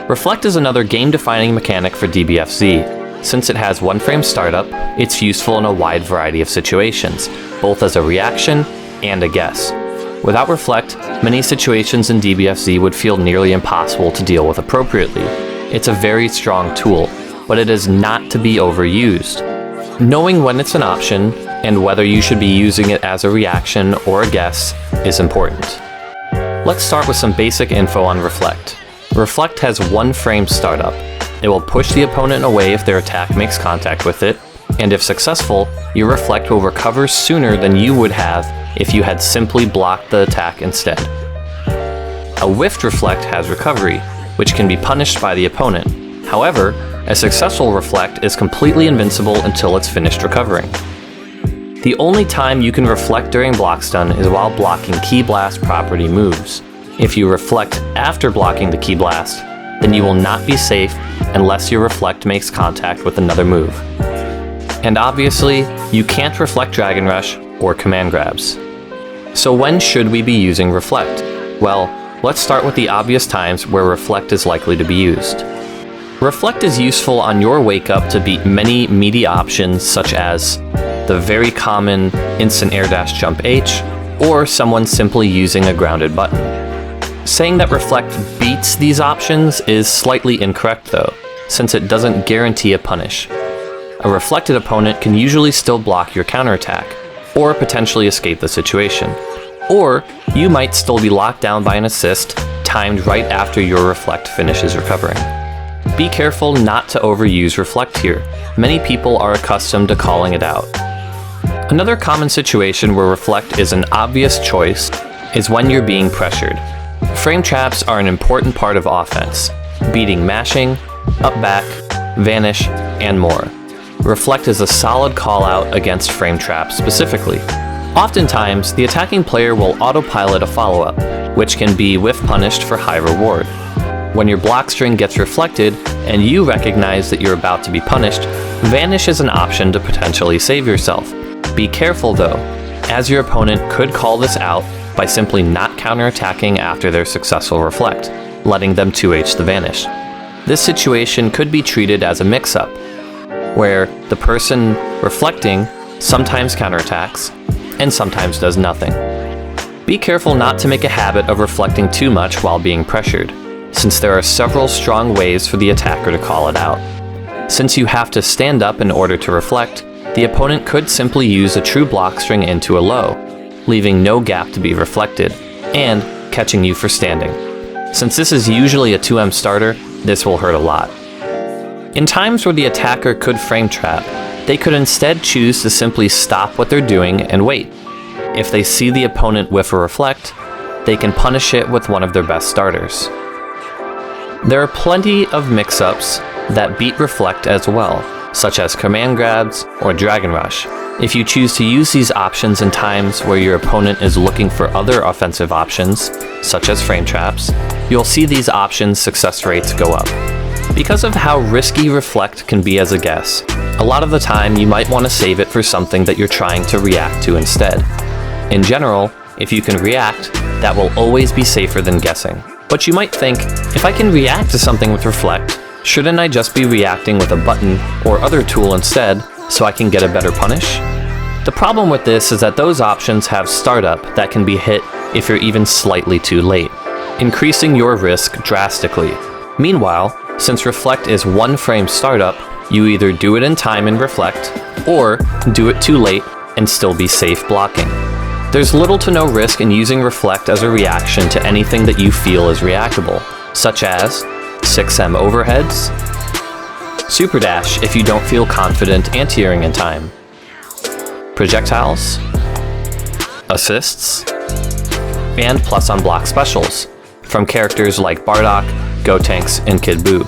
Reflect is another game-defining mechanic for DBFZ. Since it has one frame startup, it's useful in a wide variety of situations, both as a reaction and a guess. Without Reflect, many situations in DBFZ would feel nearly impossible to deal with appropriately. It's a very strong tool, but it is not to be overused. Knowing when it's an option and whether you should be using it as a reaction or a guess is important. Let's start with some basic info on Reflect. Reflect has one frame startup. It will push the opponent away if their attack makes contact with it, and if successful, your Reflect will recover sooner than you would have if you had simply blocked the attack instead. A whiffed Reflect has recovery, which can be punished by the opponent. However, a successful Reflect is completely invincible until it's finished recovering. The only time you can Reflect during block stun is while blocking Ki Blast property moves. If you Reflect after blocking the Ki Blast, then you will not be safe unless your Reflect makes contact with another move. And obviously, you can't Reflect Dragon Rush or Command Grabs. So when should we be using Reflect? Well, let's start with the obvious times where Reflect is likely to be used. Reflect is useful on your wake up to beat many meaty options such as the very common instant air dash jump H, or someone simply using a grounded button. Saying that Reflect beats these options is slightly incorrect though, since it doesn't guarantee a punish. A reflected opponent can usually still block your counterattack, or potentially escape the situation. Or you might still be locked down by an assist, timed right after your Reflect finishes recovering. Be careful not to overuse Reflect here. Many people are accustomed to calling it out. Another common situation where Reflect is an obvious choice is when you're being pressured. Frame traps are an important part of offense, beating mashing, up-back, vanish, and more. Reflect is a solid call-out against frame traps specifically. Oftentimes, the attacking player will autopilot a follow-up, which can be whiff punished for high reward. When your block string gets reflected and you recognize that you're about to be punished, vanish is an option to potentially save yourself. Be careful though, as your opponent could call this out by simply not counterattacking after their successful Reflect, letting them 2H the vanish. This situation could be treated as a mix-up, where the person reflecting sometimes counterattacks and sometimes does nothing. Be careful not to make a habit of reflecting too much while being pressured, since there are several strong ways for the attacker to call it out. Since you have to stand up in order to reflect, the opponent could simply use a true block string into a low, leaving no gap to be reflected, and catching you for standing. Since this is usually a 2M starter, this will hurt a lot. In times where the attacker could frame trap, they could instead choose to simply stop what they're doing and wait. If they see the opponent whiff a Reflect, they can punish it with one of their best starters. There are plenty of mix-ups that beat Reflect as well, such as Command Grabs or Dragon Rush. If you choose to use these options in times where your opponent is looking for other offensive options, such as frame traps, you'll see these options' success rates go up. Because of how risky Reflect can be as a guess, a lot of the time you might want to save it for something that you're trying to react to instead. In general, if you can react, that will always be safer than guessing. But you might think, if I can react to something with Reflect, shouldn't I just be reacting with a button or other tool instead so I can get a better punish? The problem with this is that those options have startup that can be hit if you're even slightly too late, increasing your risk drastically. Meanwhile, since Reflect is one frame startup, you either do it in time and Reflect, or do it too late and still be safe blocking. There's little to no risk in using Reflect as a reaction to anything that you feel is reactable, such as 6M overheads, Super Dash if you don't feel confident anti-airing in time, projectiles, assists, and plus on block specials from characters like Bardock, Gotenks, and Kid Buu.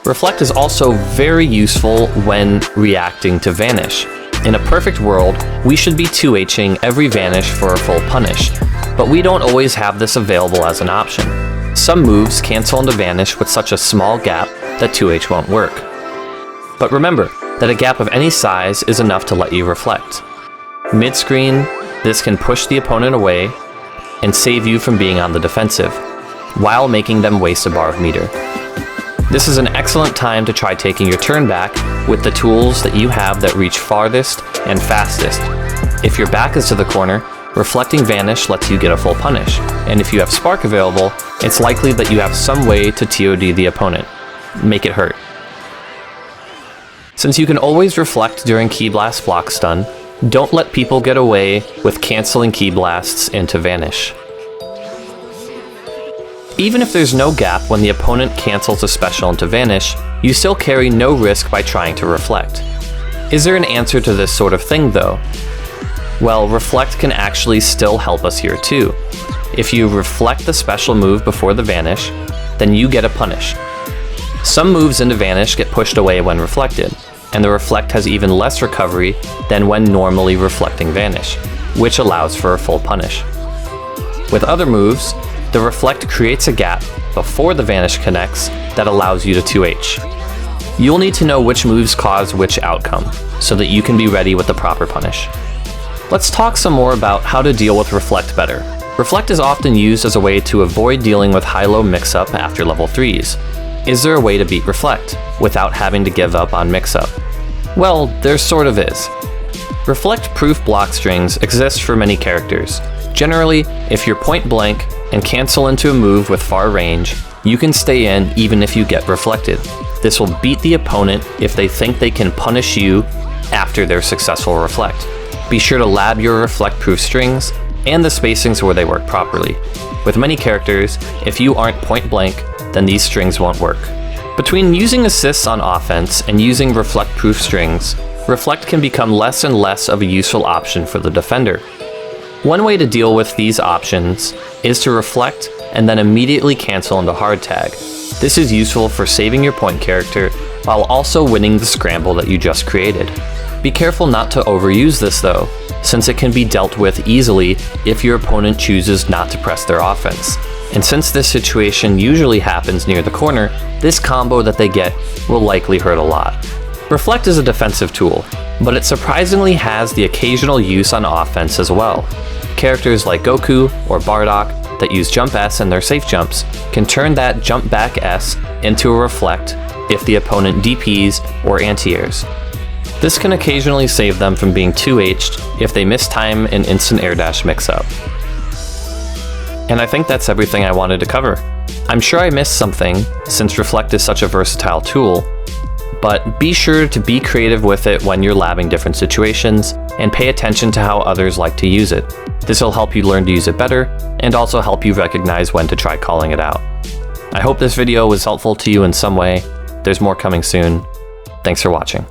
Reflect is also very useful when reacting to vanish. In a perfect world, we should be 2Hing every vanish for a full punish, but we don't always have this available as an option. Some moves cancel into vanish with such a small gap that 2H won't work. But remember that a gap of any size is enough to let you reflect. Mid-screen, this can push the opponent away and save you from being on the defensive, while making them waste a bar of meter. This is an excellent time to try taking your turn back with the tools that you have that reach farthest and fastest. If your back is to the corner, reflecting vanish lets you get a full punish, and if you have spark available, it's likely that you have some way to TOD the opponent. Make it hurt. Since you can always reflect during Ki Blast block stun, don't let people get away with canceling Ki Blasts into vanish. Even if there's no gap when the opponent cancels a special into vanish, you still carry no risk by trying to reflect. Is there an answer to this sort of thing though? Well, reflect can actually still help us here too. If you reflect the special move before the vanish, then you get a punish. Some moves into vanish get pushed away when reflected, and the reflect has even less recovery than when normally reflecting vanish, which allows for a full punish. With other moves, the reflect creates a gap before the vanish connects that allows you to 2H. You'll need to know which moves cause which outcome, so that you can be ready with the proper punish. Let's talk some more about how to deal with reflect better. Reflect is often used as a way to avoid dealing with high-low mix-up after level 3s. Is there a way to beat reflect without having to give up on mix-up? Well, there sort of is. Reflect-proof block strings exist for many characters. Generally, if you're point blank and cancel into a move with far range, you can stay in even if you get reflected. This will beat the opponent if they think they can punish you after their successful reflect. Be sure to lab your reflect-proof strings and the spacings where they work properly. With many characters, if you aren't point blank, then these strings won't work. Between using assists on offense and using reflect-proof strings, reflect can become less and less of a useful option for the defender. One way to deal with these options is to reflect and then immediately cancel into hard tag. This is useful for saving your point character while also winning the scramble that you just created. Be careful not to overuse this though, since it can be dealt with easily if your opponent chooses not to press their offense. And since this situation usually happens near the corner, this combo that they get will likely hurt a lot. Reflect is a defensive tool, but it surprisingly has the occasional use on offense as well. Characters like Goku or Bardock that use jump S in their safe jumps can turn that jump back S into a reflect if the opponent DPs or anti-airs. This can occasionally save them from being 2H'd if they miss time an instant air dash mix-up. And I think that's everything I wanted to cover. I'm sure I missed something, since reflect is such a versatile tool, but be sure to be creative with it when you're labbing different situations, and pay attention to how others like to use it. This will help you learn to use it better, and also help you recognize when to try calling it out. I hope this video was helpful to you in some way. There's more coming soon. Thanks for watching.